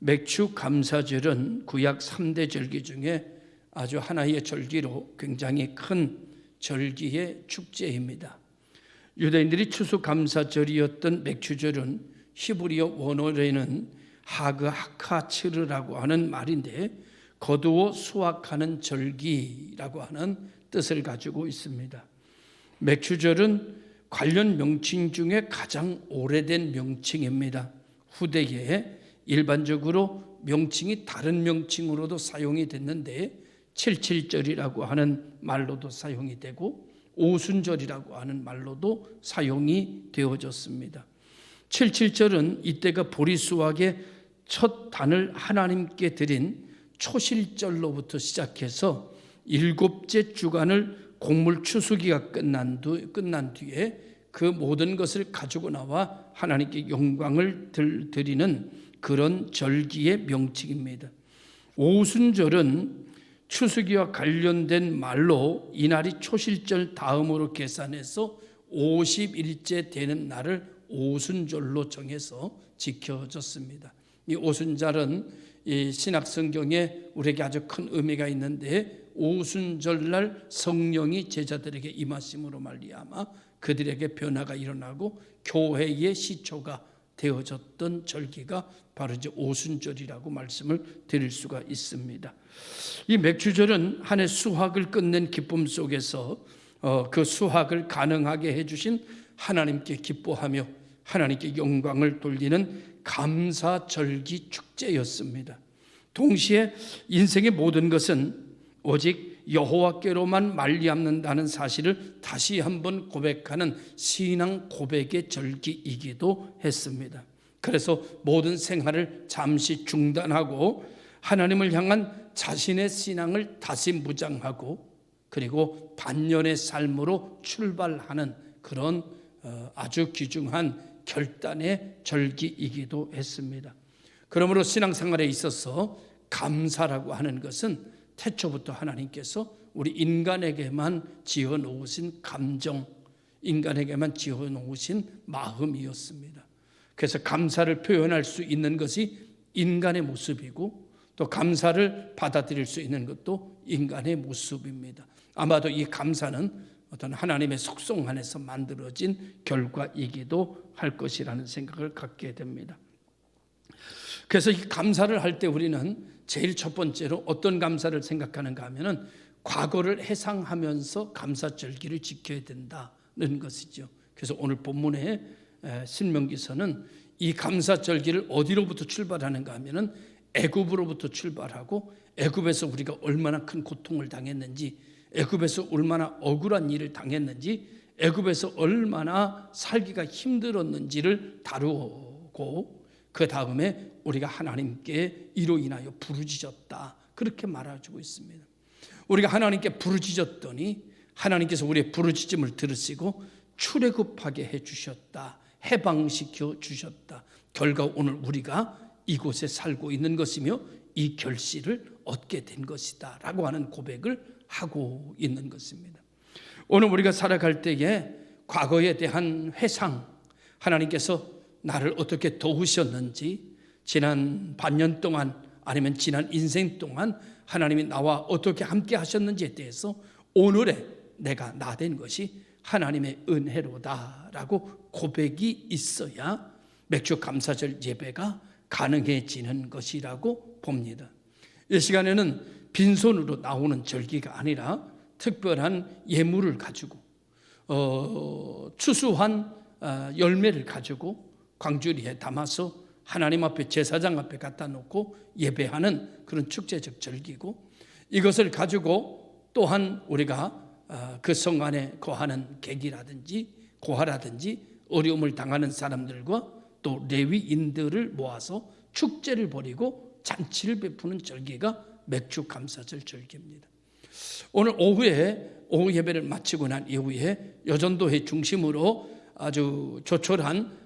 맥주 감사절은 구약 3대 절기 중에 아주 하나의 절기로 굉장히 큰 절기의 축제입니다. 유대인들이 추수감사절이었던 맥주절은 히브리어 원어에는 하그 하카츠르라고 하는 말인데 거두어 수확하는 절기라고 하는 뜻을 가지고 있습니다. 맥주절은 관련 명칭 중에 가장 오래된 명칭입니다. 후대에 일반적으로 명칭이 다른 명칭으로도 사용이 됐는데 칠칠절이라고 하는 말로도 사용이 되고 오순절이라고 하는 말로도 사용이 되어졌습니다. 칠칠절은 이때가 보리 수확의 첫 단을 하나님께 드린 초실절로부터 시작해서 7째 주간을 곡물 추수기가 끝난 뒤에 그 모든 것을 가지고 나와 하나님께 영광을 드리는 그런 절기의 명칭입니다. 오순절은 추수기와 관련된 말로 이날이 초실절 다음으로 계산해서 50일째 되는 날을 오순절로 정해서 지켜졌습니다. 이 오순절은 이 신약 성경에 우리에게 아주 큰 의미가 있는데 오순절날 성령이 제자들에게 임하심으로 말미암아 그들에게 변화가 일어나고 교회의 시초가 되어졌던 절기가 바로 이제 오순절이라고 말씀을 드릴 수가 있습니다. 이 맥주절은 한 해 수확을 끝낸 기쁨 속에서 그 수확을 가능하게 해주신 하나님께 기뻐하며 하나님께 영광을 돌리는 감사절기 축제였습니다. 동시에 인생의 모든 것은 오직 여호와께로만 말미암는다는 사실을 다시 한번 고백하는 신앙 고백의 절기이기도 했습니다. 그래서 모든 생활을 잠시 중단하고 하나님을 향한 자신의 신앙을 다시 무장하고 그리고 반년의 삶으로 출발하는 그런 아주 귀중한 결단의 절기이기도 했습니다. 그러므로 신앙생활에 있어서 감사라고 하는 것은 태초부터 하나님께서 우리 인간에게만 지어놓으신 감정, 인간에게만 지어놓으신 마음이었습니다. 그래서 감사를 표현할 수 있는 것이 인간의 모습이고 또 감사를 받아들일 수 있는 것도 인간의 모습입니다. 아마도 이 감사는 어떤 하나님의 속성 안에서 만들어진 결과이기도 할 것이라는 생각을 갖게 됩니다. 그래서 이 감사를 할 때 우리는 제일 첫 번째로 어떤 감사를 생각하는가 하면은 과거를 회상하면서 감사절기를 지켜야 된다는 것이죠. 그래서 오늘 본문에 신명기서는 이 감사절기를 어디로부터 출발하는가 하면은 애굽으로부터 출발하고 애굽에서 우리가 얼마나 큰 고통을 당했는지, 애굽에서 얼마나 억울한 일을 당했는지, 애굽에서 얼마나 살기가 힘들었는지를 다루고 그 다음에 우리가 하나님께 이로 인하여 부르짖었다 그렇게 말해주고 있습니다. 우리가 하나님께 부르짖었더니 하나님께서 우리의 부르짖음을 들으시고 출애굽하게 해주셨다, 해방시켜 주셨다. 결과 오늘 우리가 이곳에 살고 있는 것이며 이 결실을 얻게 된 것이다 라고 하는 고백을 하고 있는 것입니다. 오늘 우리가 살아갈 때에 과거에 대한 회상, 하나님께서 나를 어떻게 도우셨는지, 지난 반년 동안 아니면 지난 인생 동안 하나님이 나와 어떻게 함께 하셨는지에 대해서 오늘의 내가 나 된 것이 하나님의 은혜로다라고 고백이 있어야 맥주 감사절 예배가 가능해지는 것이라고 봅니다. 이 시간에는 빈손으로 나오는 절기가 아니라 특별한 예물을 가지고 추수한 열매를 가지고 광주리에 담아서 하나님 앞에 제사장 앞에 갖다 놓고 예배하는 그런 축제적 절기고, 이것을 가지고 또한 우리가 그 성 안에 거하는 객이라든지 고아라든지 어려움을 당하는 사람들과 또 레위인들을 모아서 축제를 벌이고 잔치를 베푸는 절기가 맥주 감사절 절기입니다. 오늘 오후 예배를 마치고 난 이후에 여전도회 중심으로 아주 조촐한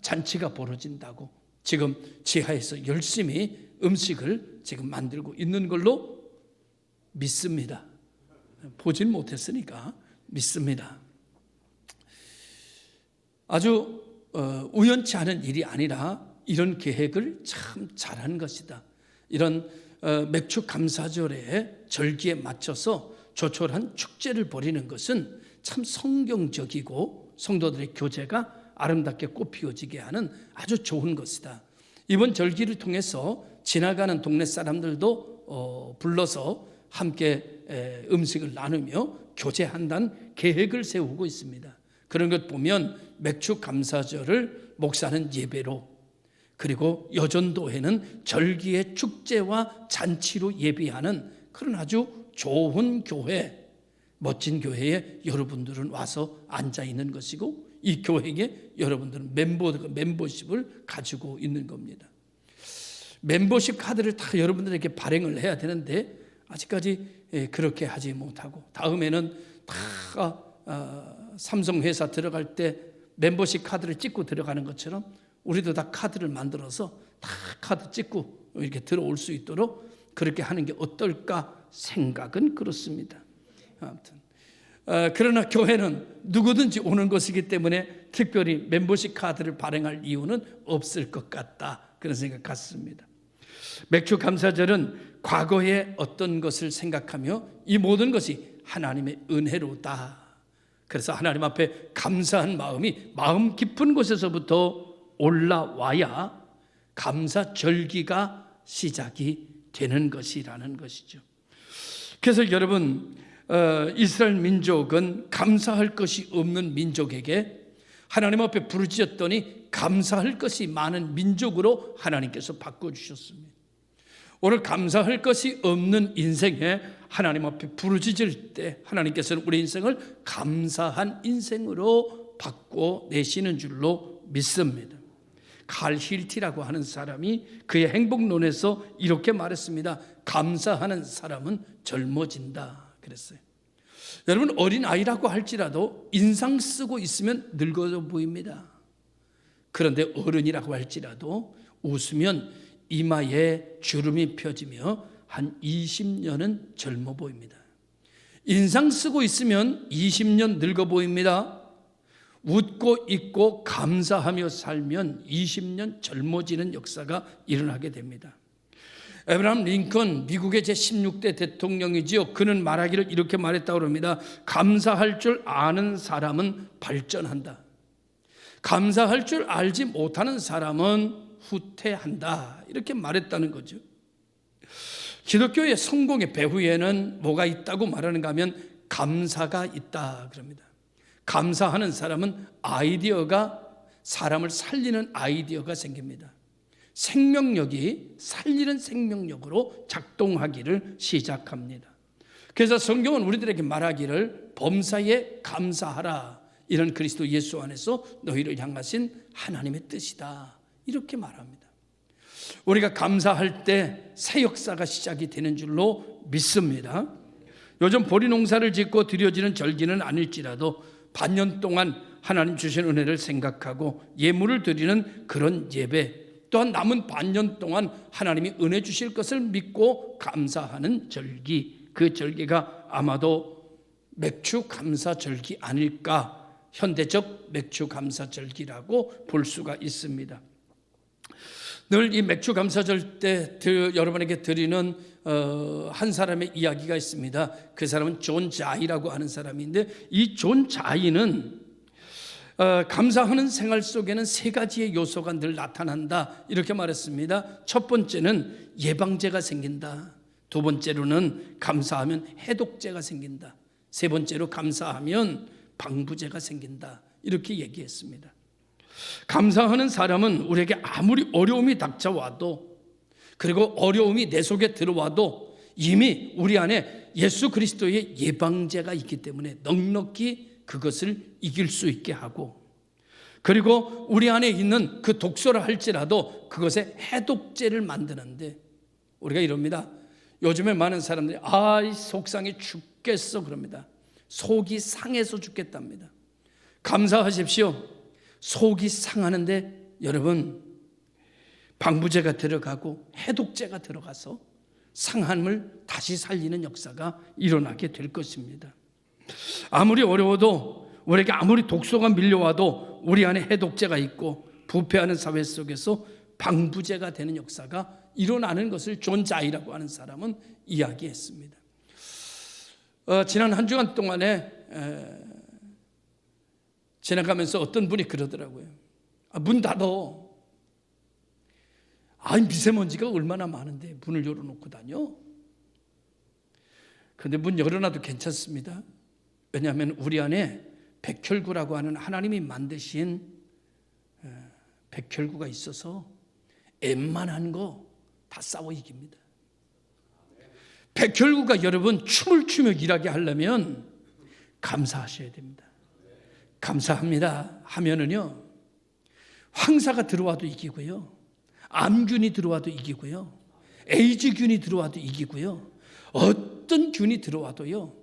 잔치가 벌어진다고 지금 지하에서 열심히 음식을 지금 만들고 있는 걸로 믿습니다. 보진 못했으니까 믿습니다. 아주 우연치 않은 일이 아니라 이런 계획을 참 잘한 것이다. 이런 맥주 감사절의 절기에 맞춰서 조촐한 축제를 벌이는 것은 참 성경적이고 성도들의 교제가 아름답게 꽃피워지게 하는 아주 좋은 것이다. 이번 절기를 통해서 지나가는 동네 사람들도 불러서 함께 음식을 나누며 교제한다는 계획을 세우고 있습니다. 그런 것 보면 맥주 감사절을 목사는 예배로, 그리고 여전도회는 절기의 축제와 잔치로 예비하는 그런 아주 좋은 교회, 멋진 교회에 여러분들은 와서 앉아 있는 것이고, 이 교회에 여러분들은 멤버십을 가지고 있는 겁니다. 멤버십 카드를 다 여러분들에게 발행을 해야 되는데 아직까지 그렇게 하지 못하고, 다음에는 다 삼성회사 들어갈 때 멤버십 카드를 찍고 들어가는 것처럼 우리도 다 카드를 만들어서 다 카드 찍고 이렇게 들어올 수 있도록 그렇게 하는 게 어떨까 생각은 그렇습니다. 아무튼 그러나 교회는 누구든지 오는 것이기 때문에 특별히 멤버십 카드를 발행할 이유는 없을 것 같다, 그런 생각 같습니다. 맥주 감사절은 과거의 어떤 것을 생각하며 이 모든 것이 하나님의 은혜로다. 그래서 하나님 앞에 감사한 마음이 마음 깊은 곳에서부터 올라와야 감사절기가 시작이 되는 것이라는 것이죠. 그래서 여러분, 이스라엘 민족은 감사할 것이 없는 민족에게 하나님 앞에 부르짖었더니 감사할 것이 많은 민족으로 하나님께서 바꿔주셨습니다. 오늘 감사할 것이 없는 인생에 하나님 앞에 부르짖을 때 하나님께서는 우리 인생을 감사한 인생으로 바꿔내시는 줄로 믿습니다. 칼 힐티라고 하는 사람이 그의 행복론에서 이렇게 말했습니다. 감사하는 사람은 젊어진다 그랬어요. 여러분, 어린아이라고 할지라도 인상 쓰고 있으면 늙어져 보입니다. 그런데 어른이라고 할지라도 웃으면 이마에 주름이 펴지며 한 20년은 젊어 보입니다. 인상 쓰고 있으면 20년 늙어 보입니다. 웃고 있고 감사하며 살면 20년 젊어지는 역사가 일어나게 됩니다. 에브라함 링컨, 미국의 제16대 대통령이지요. 그는 말하기를 이렇게 말했다고 합니다. 감사할 줄 아는 사람은 발전한다. 감사할 줄 알지 못하는 사람은 후퇴한다. 이렇게 말했다는 거죠. 기독교의 성공의 배후에는 뭐가 있다고 말하는가 하면 감사가 있다 그럽니다. 감사하는 사람은 아이디어가, 사람을 살리는 아이디어가 생깁니다. 생명력이 살리는 생명력으로 작동하기를 시작합니다. 그래서 성경은 우리들에게 말하기를 범사에 감사하라. 이런 그리스도 예수 안에서 너희를 향하신 하나님의 뜻이다. 이렇게 말합니다. 우리가 감사할 때 새 역사가 시작이 되는 줄로 믿습니다. 요즘 보리 농사를 짓고 드려지는 절기는 아닐지라도 반년 동안 하나님 주신 은혜를 생각하고 예물을 드리는 그런 예배, 또한 남은 반년 동안 하나님이 은혜 주실 것을 믿고 감사하는 절기, 그 절기가 아마도 맥주 감사절기 아닐까, 현대적 맥주 감사절기라고 볼 수가 있습니다. 늘 이 맥주 감사절 때 여러분에게 드리는 한 사람의 이야기가 있습니다. 그 사람은 존 자이라고 하는 사람인데, 이 존 자이는 감사하는 생활 속에는 세 가지의 요소가 늘 나타난다 이렇게 말했습니다. 첫 번째는 예방죄가 생긴다. 두 번째로는 감사하면 해독죄가 생긴다. 세 번째로 감사하면 방부제가 생긴다. 이렇게 얘기했습니다. 감사하는 사람은 우리에게 아무리 어려움이 닥쳐와도, 그리고 어려움이 내 속에 들어와도 이미 우리 안에 예수 그리스도의 예방죄가 있기 때문에 넉넉히 그것을 이길 수 있게 하고, 그리고 우리 안에 있는 그 독소라 할지라도 그것에 해독제를 만드는데, 우리가 이럽니다. 요즘에 많은 사람들이 속상해 죽겠어 그럽니다. 속이 상해서 죽겠답니다. 감사하십시오. 속이 상하는데 여러분, 방부제가 들어가고 해독제가 들어가서 상함을 다시 살리는 역사가 일어나게 될 것입니다. 아무리 어려워도, 우리에게 아무리 독소가 밀려와도 우리 안에 해독제가 있고 부패하는 사회 속에서 방부제가 되는 역사가 일어나는 것을 존 자이라고 하는 사람은 이야기했습니다. 지난 한 주간 동안에 지나가면서 어떤 분이 그러더라고요. 문 닫어. 미세먼지가 얼마나 많은데 문을 열어놓고 다녀? 그런데 문 열어놔도 괜찮습니다. 왜냐하면 우리 안에 백혈구라고 하는 하나님이 만드신 백혈구가 있어서 웬만한 거 다 싸워 이깁니다. 백혈구가 여러분 춤을 추며 일하게 하려면 감사하셔야 됩니다. 감사합니다 하면은요, 황사가 들어와도 이기고요, 암균이 들어와도 이기고요, 에이즈균이 들어와도 이기고요, 어떤 균이 들어와도요,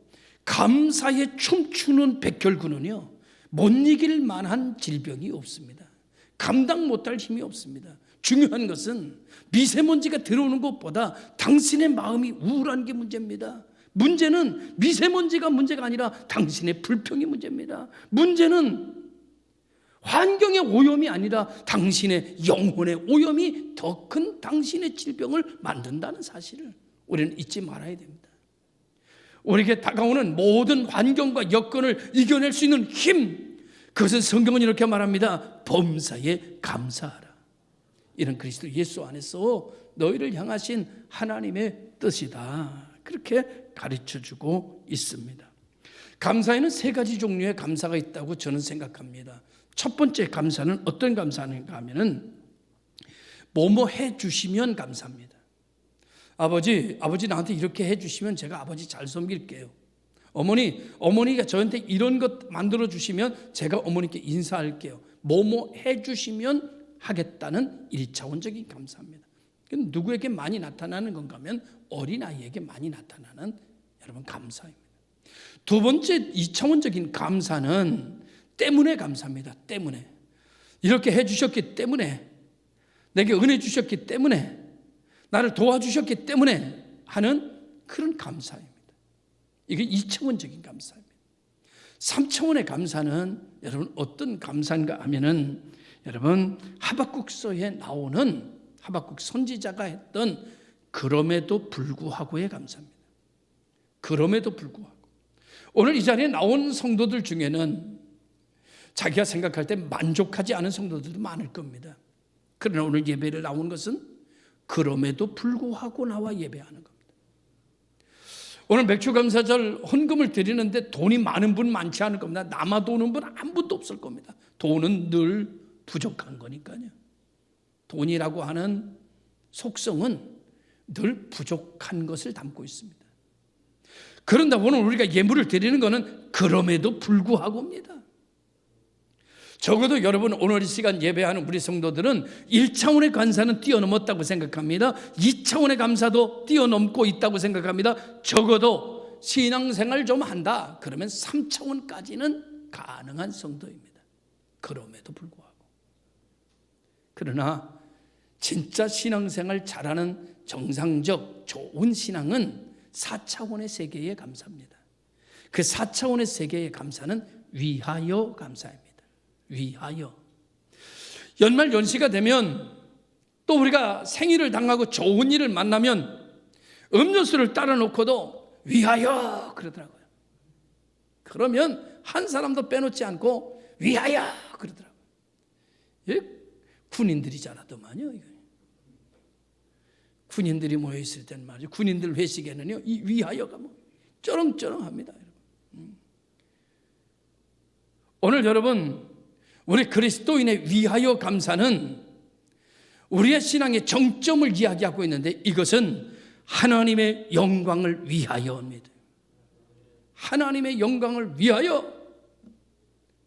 감사에 춤추는 백혈구는요 못 이길 만한 질병이 없습니다. 감당 못할 힘이 없습니다. 중요한 것은 미세먼지가 들어오는 것보다 당신의 마음이 우울한 게 문제입니다. 문제는 미세먼지가 문제가 아니라 당신의 불평이 문제입니다. 문제는 환경의 오염이 아니라 당신의 영혼의 오염이 더 큰 당신의 질병을 만든다는 사실을 우리는 잊지 말아야 됩니다. 우리에게 다가오는 모든 환경과 여건을 이겨낼 수 있는 힘, 그것은 성경은 이렇게 말합니다. 범사에 감사하라. 이는 그리스도 예수 안에서 너희를 향하신 하나님의 뜻이다. 그렇게 가르쳐주고 있습니다. 감사에는 세 가지 종류의 감사가 있다고 저는 생각합니다. 첫 번째 감사는 어떤 감사인가 하면은 뭐뭐 해주시면 감사합니다. 아버지 나한테 이렇게 해주시면 제가 아버지 잘 섬길게요. 어머니가 저한테 이런 것 만들어 주시면 제가 어머니께 인사할게요. 뭐뭐 해주시면 하겠다는 1차원적인 감사입니다. 누구에게 많이 나타나는 건가 하면 어린아이에게 많이 나타나는 여러분 감사입니다. 두 번째 2차원적인 감사는 때문에 감사합니다. 때문에. 이렇게 해주셨기 때문에, 내게 은혜 주셨기 때문에, 나를 도와주셨기 때문에 하는 그런 감사입니다. 이게 2차원적인 감사입니다. 3차원의 감사는 여러분 어떤 감사인가 하면은 여러분 하박국서에 나오는 하박국 선지자가 했던 그럼에도 불구하고의 감사입니다. 그럼에도 불구하고. 오늘 이 자리에 나온 성도들 중에는 자기가 생각할 때 만족하지 않은 성도들도 많을 겁니다. 그러나 오늘 예배를 나온 것은 그럼에도 불구하고 나와 예배하는 겁니다. 오늘 맥주감사절 헌금을 드리는데 돈이 많은 분 많지 않을 겁니다. 남아도 오는 분 한 분도 없을 겁니다. 돈은 늘 부족한 거니까요. 돈이라고 하는 속성은 늘 부족한 것을 담고 있습니다. 그런데 오늘 우리가 예물을 드리는 것은 그럼에도 불구하고입니다. 적어도 여러분 오늘 이 시간 예배하는 우리 성도들은 1차원의 감사는 뛰어넘었다고 생각합니다. 2차원의 감사도 뛰어넘고 있다고 생각합니다. 적어도 신앙생활 좀 한다 그러면 3차원까지는 가능한 성도입니다. 그럼에도 불구하고. 그러나 진짜 신앙생활 잘하는 정상적 좋은 신앙은 4차원의 세계의 감사입니다. 그 4차원의 세계의 감사는 위하여 감사입니다. 위하여. 연말 연시가 되면 또 우리가 생일을 당하고 좋은 일을 만나면 음료수를 따라 놓고도 위하여 그러더라고요. 그러면 한 사람도 빼놓지 않고 위하여 그러더라고요. 예? 군인들이잖아더만요. 군인들이 모여 있을 때는 말이죠. 군인들 회식에는요, 이 위하여가 뭐 쩌렁쩌렁합니다. 오늘 여러분, 우리 그리스도인의 위하여 감사는 우리의 신앙의 정점을 이야기하고 있는데 이것은 하나님의 영광을 위하여입니다. 하나님의 영광을 위하여.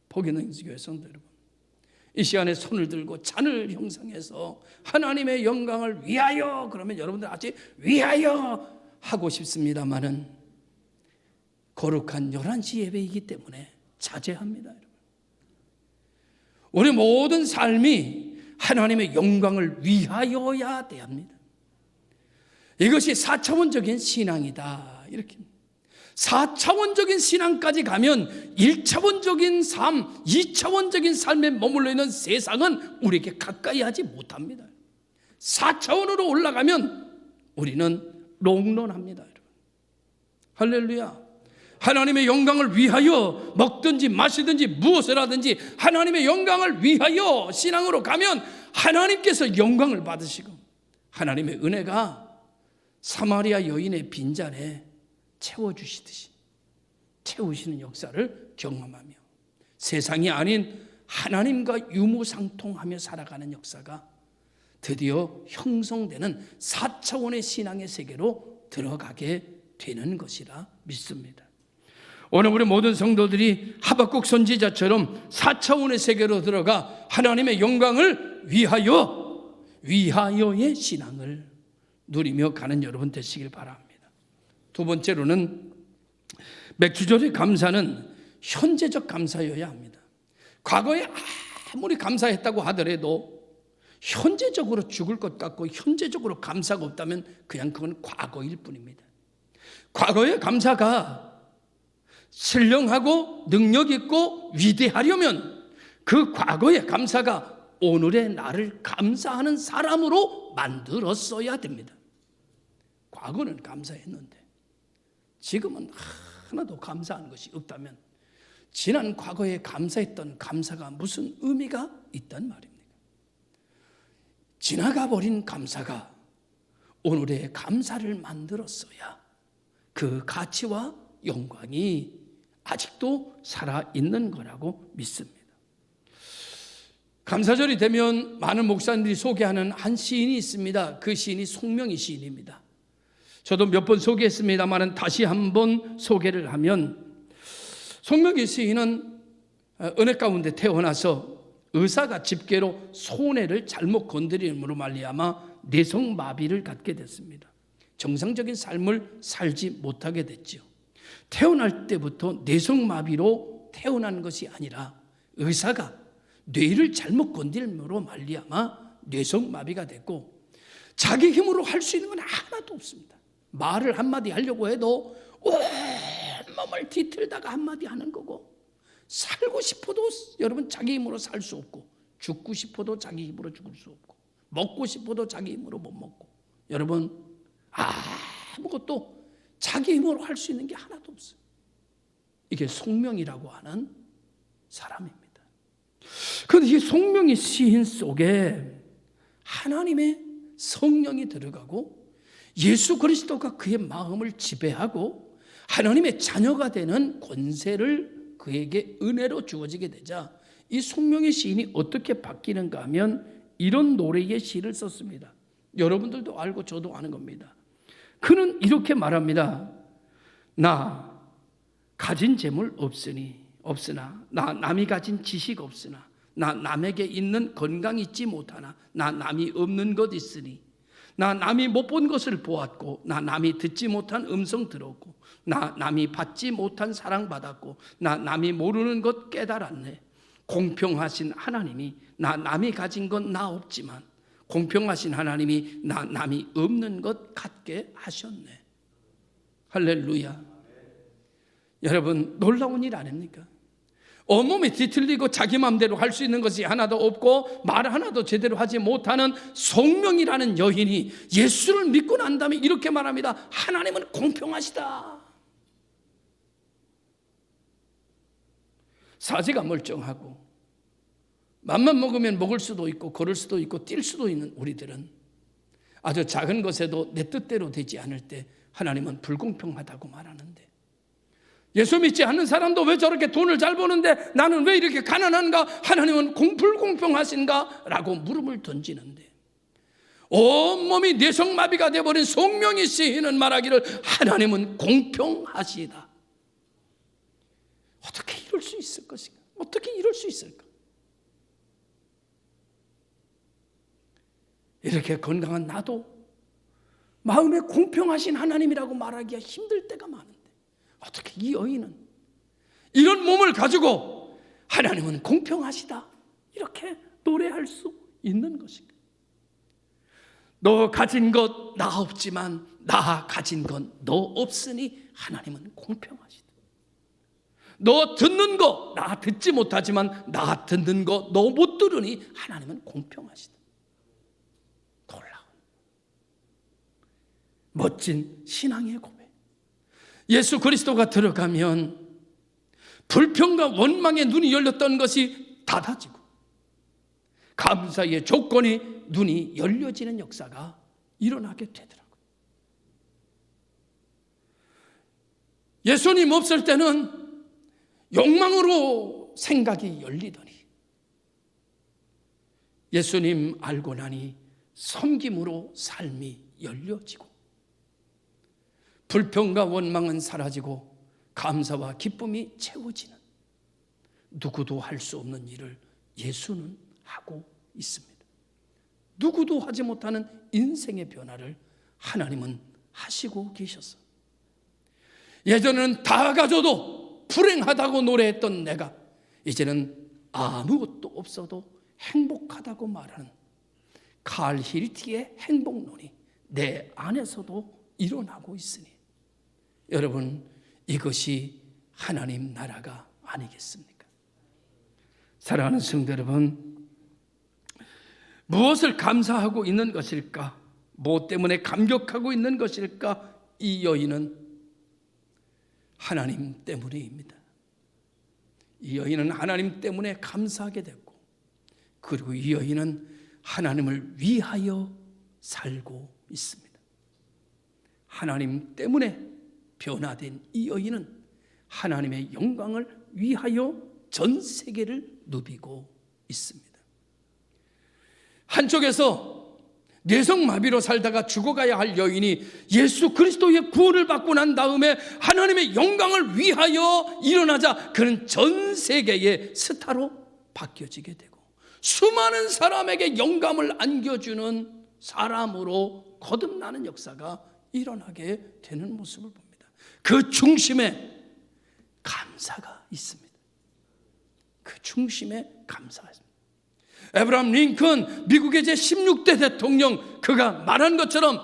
복있는 교회 성도 여러분, 이 시간에 손을 들고 잔을 형상해서 하나님의 영광을 위하여 그러면 여러분들 아직 위하여 하고 싶습니다마는 거룩한 11시 예배이기 때문에 자제합니다. 여러분. 우리 모든 삶이 하나님의 영광을 위하여야 대합니다. 이것이 4차원적인 신앙이다. 이렇게 4차원적인 신앙까지 가면 1차원적인 삶, 2차원적인 삶에 머물러 있는 세상은 우리에게 가까이 하지 못합니다. 4차원으로 올라가면 우리는 롱런합니다, 여러분. 할렐루야. 하나님의 영광을 위하여 먹든지 마시든지 무엇을 하든지 하나님의 영광을 위하여 신앙으로 가면 하나님께서 영광을 받으시고 하나님의 은혜가 사마리아 여인의 빈잔에 채워주시듯이 채우시는 역사를 경험하며 세상이 아닌 하나님과 유무상통하며 살아가는 역사가 드디어 형성되는 4차원의 신앙의 세계로 들어가게 되는 것이라 믿습니다. 오늘 우리 모든 성도들이 하박국 선지자처럼 4차원의 세계로 들어가 하나님의 영광을 위하여의 신앙을 누리며 가는 여러분 되시길 바랍니다. 두 번째로는 맥주절의 감사는 현재적 감사여야 합니다. 과거에 아무리 감사했다고 하더라도 현재적으로 죽을 것 같고 현재적으로 감사가 없다면 그냥 그건 과거일 뿐입니다. 과거의 감사가 신령하고 능력 있고 위대하려면 그 과거의 감사가 오늘의 나를 감사하는 사람으로 만들었어야 됩니다. 과거는 감사했는데 지금은 하나도 감사하는 것이 없다면 지난 과거에 감사했던 감사가 무슨 의미가 있단 말입니까? 지나가 버린 감사가 오늘의 감사를 만들었어야 그 가치와 영광이 아직도 살아있는 거라고 믿습니다. 감사절이 되면 많은 목사님들이 소개하는 한 시인이 있습니다. 그 시인이 송명희 시인입니다. 저도 몇 번 소개했습니다만 다시 한번 소개를 하면 송명희 시인은 은혜 가운데 태어나서 의사가 집게로 손해를 잘못 건드림으로 말미암아 뇌성마비를 갖게 됐습니다. 정상적인 삶을 살지 못하게 됐죠. 태어날 때부터 뇌성마비로 태어난 것이 아니라 의사가 뇌를 잘못 건드림으로 말미암아 뇌성마비가 됐고 자기 힘으로 할 수 있는 건 하나도 없습니다. 말을 한마디 하려고 해도 온몸을 뒤틀다가 한마디 하는 거고 살고 싶어도 여러분 자기 힘으로 살 수 없고 죽고 싶어도 자기 힘으로 죽을 수 없고 먹고 싶어도 자기 힘으로 못 먹고 여러분 아무것도 자기 힘으로 할 수 있는 게 하나도 없어요. 이게 송명이라고 하는 사람입니다. 그런데 이 송명의 시인 속에 하나님의 성령이 들어가고 예수 그리스도가 그의 마음을 지배하고 하나님의 자녀가 되는 권세를 그에게 은혜로 주어지게 되자 이 송명의 시인이 어떻게 바뀌는가 하면 이런 노래의 시를 썼습니다. 여러분들도 알고 저도 아는 겁니다. 그는 이렇게 말합니다. 나 가진 재물 없으나 나 남이 가진 지식 없으나 나 남에게 있는 건강 잊지 못하나 나 남이 없는 것 있으니 나 남이 못 본 것을 보았고 나 남이 듣지 못한 음성 들었고 나 남이 받지 못한 사랑 받았고 나 남이 모르는 것 깨달았네. 공평하신 하나님이 나 남이 가진 건 나 없지만 공평하신 하나님이 나 남이 없는 것 갖게 하셨네. 할렐루야. 여러분 놀라운 일 아닙니까? 온몸이 뒤틀리고 자기 마음대로 할 수 있는 것이 하나도 없고 말 하나도 제대로 하지 못하는 송명이라는 여인이 예수를 믿고 난 다음에 이렇게 말합니다. 하나님은 공평하시다. 사지가 멀쩡하고 맘만 먹으면 먹을 수도 있고 걸을 수도 있고 뛸 수도 있는 우리들은 아주 작은 것에도 내 뜻대로 되지 않을 때 하나님은 불공평하다고 말하는데 예수 믿지 않는 사람도 왜 저렇게 돈을 잘 버는데 나는 왜 이렇게 가난한가? 하나님은 불공평하신가? 라고 물음을 던지는데 온몸이 뇌성마비가 되어버린 송명희 시인은 말하기를 하나님은 공평하시다. 어떻게 이럴 수 있을 것인가? 어떻게 이럴 수 있을까? 이렇게 건강한 나도 마음에 공평하신 하나님이라고 말하기가 힘들 때가 많은데 어떻게 이 여인은 이런 몸을 가지고 하나님은 공평하시다 이렇게 노래할 수 있는 것인가? 너 가진 것 나 없지만 나 가진 건 너 없으니 하나님은 공평하시다. 너 듣는 거 나 듣지 못하지만 나 듣는 거 너 못 들으니 하나님은 공평하시다. 놀라운 멋진 신앙의 고백. 예수 그리스도가 들어가면 불평과 원망의 눈이 열렸던 것이 닫아지고 감사의 조건이 눈이 열려지는 역사가 일어나게 되더라고요. 예수님 없을 때는 욕망으로 생각이 열리더니 예수님 알고 나니 섬김으로 삶이 열려지고 불평과 원망은 사라지고 감사와 기쁨이 채워지는, 누구도 할 수 없는 일을 예수는 하고 있습니다. 누구도 하지 못하는 인생의 변화를 하나님은 하시고 계셨어. 예전에는 다 가져도 불행하다고 노래했던 내가 이제는 아무것도 없어도 행복하다고 말하는 칼 힐티의 행복론이 내 안에서도 일어나고 있으니 여러분, 이것이 하나님 나라가 아니겠습니까? 사랑하는 성도 여러분, 무엇을 감사하고 있는 것일까? 무엇 때문에 감격하고 있는 것일까? 이 여인은 하나님 때문에입니다. 이 여인은 하나님 때문에 감사하게 됐고, 그리고 이 여인은 하나님을 위하여 살고 있습니다. 하나님 때문에 변화된 이 여인은 하나님의 영광을 위하여 전 세계를 누비고 있습니다. 한쪽에서 뇌성마비로 살다가 죽어가야 할 여인이 예수 그리스도의 구원을 받고 난 다음에 하나님의 영광을 위하여 일어나자 그는 전 세계의 스타로 바뀌어지게 되고 수많은 사람에게 영감을 안겨주는 사람으로 거듭나는 역사가 일어나게 되는 모습을 봅니다. 그 중심에 감사가 있습니다. 그 중심에 감사가 있습니다. 에브라함 링컨, 미국의 제16대 대통령, 그가 말한 것처럼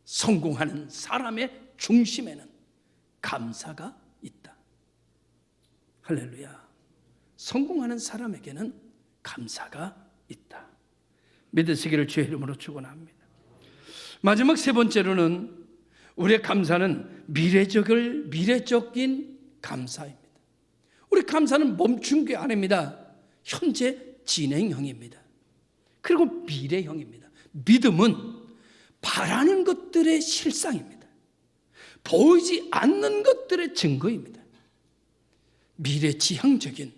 성공하는 사람의 중심에는 감사가 있다. 할렐루야. 성공하는 사람에게는 감사가 있다. 믿으시기를 주의 이름으로 축원합니다. 마지막 세 번째로는 우리의 감사는 미래적인 감사입니다. 우리 감사는 멈춘 게 아닙니다. 현재 진행형입니다. 그리고 미래형입니다. 믿음은 바라는 것들의 실상입니다. 보이지 않는 것들의 증거입니다. 미래지향적인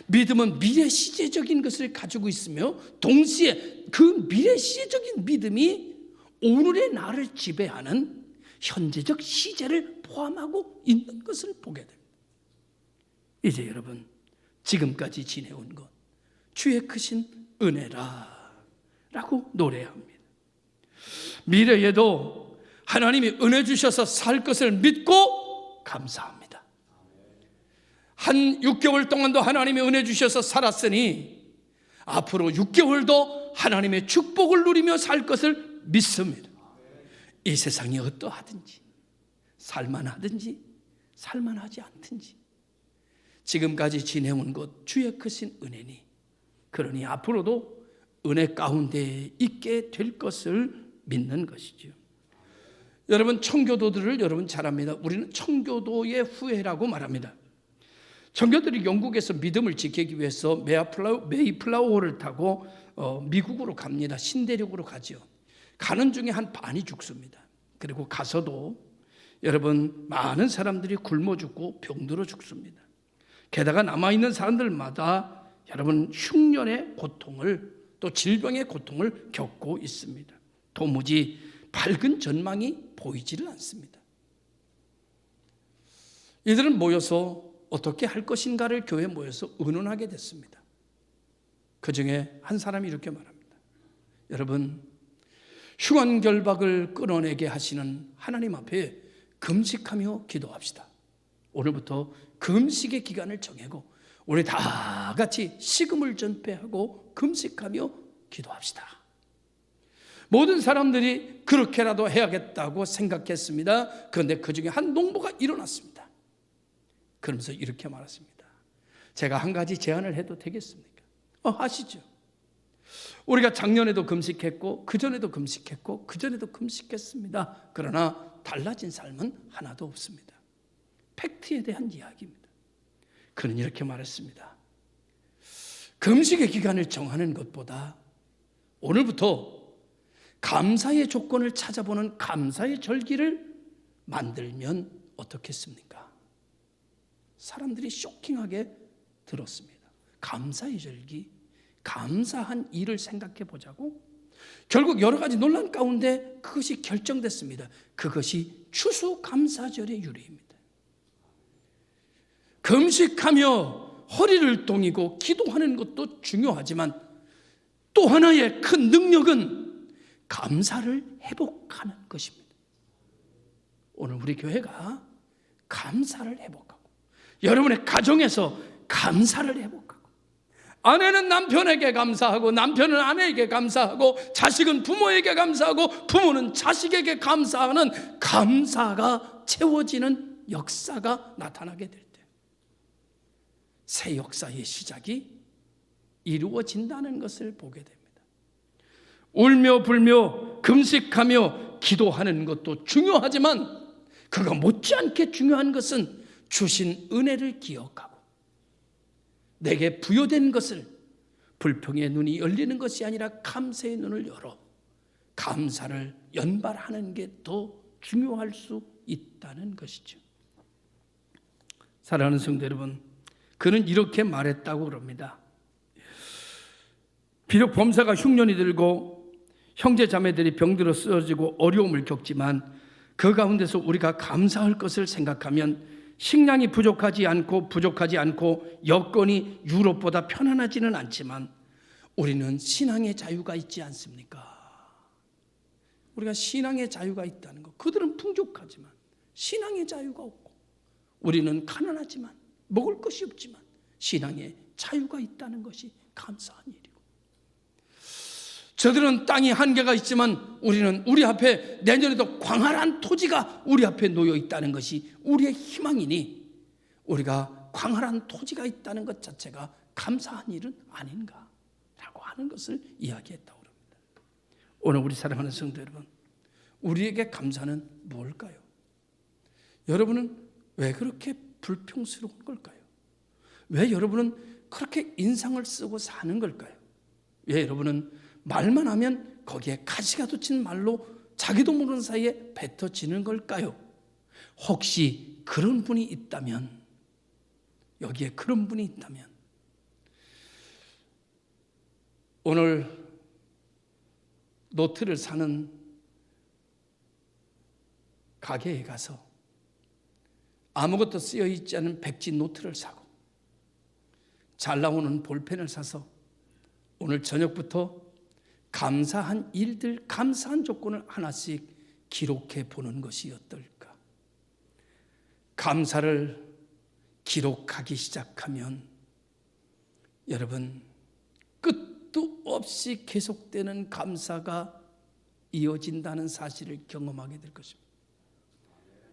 믿음은 미래시제적인 것을 가지고 있으며 동시에 그 미래시제적인 믿음이 오늘의 나를 지배하는 현재적 시제를 포함하고 있는 것을 보게 됩니다. 이제 여러분, 지금까지 지내온 것 주의 크신 은혜라 라고 노래합니다. 미래에도 하나님이 은혜 주셔서 살 것을 믿고 감사합니다. 한 6개월 동안도 하나님이 은혜 주셔서 살았으니 앞으로 6개월도 하나님의 축복을 누리며 살 것을 믿습니다. 이 세상이 어떠하든지 살만하든지 살만하지 않든지 지금까지 지내온 것 주의 크신 은혜니, 그러니 앞으로도 은혜 가운데 있게 될 것을 믿는 것이죠. 여러분, 청교도들을 여러분 잘 압니다. 우리는 청교도의 후예라고 말합니다. 청교도들이 영국에서 믿음을 지키기 위해서 메이플라워를 타고 미국으로 갑니다. 신대륙으로 가죠. 가는 중에 한 반이 죽습니다. 그리고 가서도 여러분 많은 사람들이 굶어 죽고 병들어 죽습니다. 게다가 남아있는 사람들마다 여러분 흉년의 고통을, 또 질병의 고통을 겪고 있습니다. 도무지 밝은 전망이 보이지를 않습니다. 이들은 모여서 어떻게 할 것인가를 교회에 모여서 의논하게 됐습니다. 그 중에 한 사람이 이렇게 말합니다. 여러분, 흉한 결박을 끊어내게 하시는 하나님 앞에 금식하며 기도합시다. 오늘부터 금식의 기간을 정하고 우리 다 같이 식음을 전폐하고 금식하며 기도합시다. 모든 사람들이 그렇게라도 해야겠다고 생각했습니다. 그런데 그 중에 한 농부가 일어났습니다. 그러면서 이렇게 말했습니다. 제가 한 가지 제안을 해도 되겠습니까? 하시죠. 우리가 작년에도 금식했고 그전에도 금식했고 그전에도 금식했습니다. 그러나 달라진 삶은 하나도 없습니다. 팩트에 대한 이야기입니다. 그는 이렇게 말했습니다. 금식의 기간을 정하는 것보다 오늘부터 감사의 조건을 찾아보는 감사의 절기를 만들면 어떻겠습니까? 사람들이 쇼킹하게 들었습니다. 감사의 절기, 감사한 일을 생각해 보자고. 결국 여러 가지 논란 가운데 그것이 결정됐습니다. 그것이 추수감사절의 유래입니다. 금식하며 허리를 동이고 기도하는 것도 중요하지만 또 하나의 큰 능력은 감사를 회복하는 것입니다. 오늘 우리 교회가 감사를 회복하고 여러분의 가정에서 감사를 회복하고 아내는 남편에게 감사하고 남편은 아내에게 감사하고 자식은 부모에게 감사하고 부모는 자식에게 감사하는 감사가 채워지는 역사가 나타나게 될 때 새 역사의 시작이 이루어진다는 것을 보게 됩니다. 울며 불며 금식하며 기도하는 것도 중요하지만 그거 못지않게 중요한 것은 주신 은혜를 기억하고 내게 부여된 것을 불평의 눈이 열리는 것이 아니라 감사의 눈을 열어 감사를 연발하는 게 더 중요할 수 있다는 것이죠. 사랑하는 성도 여러분, 그는 이렇게 말했다고 그럽니다. 비록 범사가 흉년이 들고 형제 자매들이 병들어 쓰러지고 어려움을 겪지만 그 가운데서 우리가 감사할 것을 생각하면 식량이 부족하지 않고 여건이 유럽보다 편안하지는 않지만 우리는 신앙의 자유가 있지 않습니까? 우리가 신앙의 자유가 있다는 것. 그들은 풍족하지만 신앙의 자유가 없고 우리는 가난하지만 먹을 것이 없지만 신앙의 자유가 있다는 것이 감사한 일이고 저들은 땅이 한계가 있지만 우리는 우리 앞에 내년에도 광활한 토지가 우리 앞에 놓여 있다는 것이 우리의 희망이니 우리가 광활한 토지가 있다는 것 자체가 감사한 일은 아닌가라고 하는 것을 이야기했다고 합니다. 오늘 우리 사랑하는 성도 여러분, 우리에게 감사는 뭘까요? 여러분은 왜 그렇게 불평스러운 걸까요? 왜 여러분은 그렇게 인상을 쓰고 사는 걸까요? 왜 여러분은 말만 하면 거기에 가시가 돋친 말로 자기도 모르는 사이에 뱉어지는 걸까요? 혹시 그런 분이 있다면, 여기에 그런 분이 있다면 오늘 노트를 사는 가게에 가서 아무것도 쓰여 있지 않은 백지 노트를 사고 잘 나오는 볼펜을 사서 오늘 저녁부터 감사한 일들, 감사한 조건을 하나씩 기록해 보는 것이 어떨까? 감사를 기록하기 시작하면 여러분 끝도 없이 계속되는 감사가 이어진다는 사실을 경험하게 될 것입니다.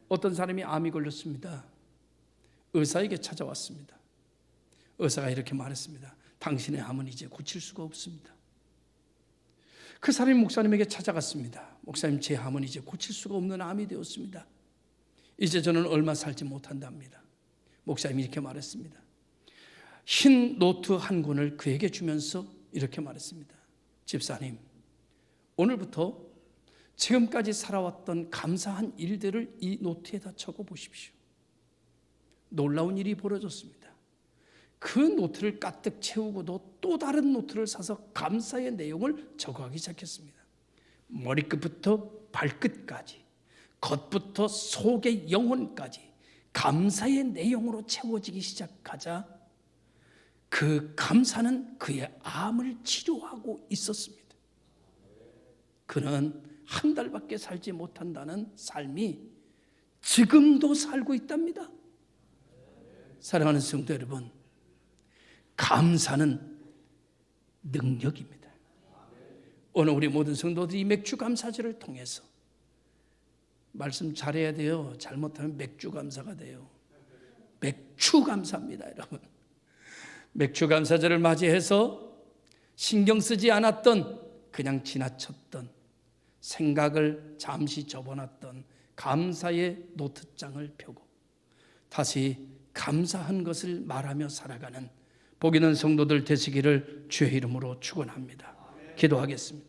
어떤 사람이 암이 걸렸습니다. 의사에게 찾아왔습니다. 의사가 이렇게 말했습니다. 당신의 암은 이제 고칠 수가 없습니다. 그 사람이 목사님에게 찾아갔습니다. 목사님, 제 암은 이제 고칠 수가 없는 암이 되었습니다. 이제 저는 얼마 살지 못한답니다. 목사님이 이렇게 말했습니다. 흰 노트 한 권을 그에게 주면서 이렇게 말했습니다. 집사님, 오늘부터 지금까지 살아왔던 감사한 일들을 이 노트에다 적어 보십시오. 놀라운 일이 벌어졌습니다. 그 노트를 가득 채우고도 또 다른 노트를 사서 감사의 내용을 적어가기 시작했습니다. 머리끝부터 발끝까지, 겉부터 속의 영혼까지 감사의 내용으로 채워지기 시작하자 그 감사는 그의 암을 치료하고 있었습니다. 그는 한 달밖에 살지 못한다는 삶이 지금도 살고 있답니다. 사랑하는 성도 여러분, 감사는 능력입니다. 오늘 우리 모든 성도들이 맥주 감사절을 통해서 말씀 잘해야 돼요. 잘못하면 맥주 감사가 돼요. 맥주 감사입니다, 여러분. 맥주 감사절을 맞이해서 신경 쓰지 않았던, 그냥 지나쳤던, 생각을 잠시 접어놨던 감사의 노트장을 펴고 다시 감사한 것을 말하며 살아가는 복 있는 성도들 되시기를 주의 이름으로 축원합니다. 기도하겠습니다.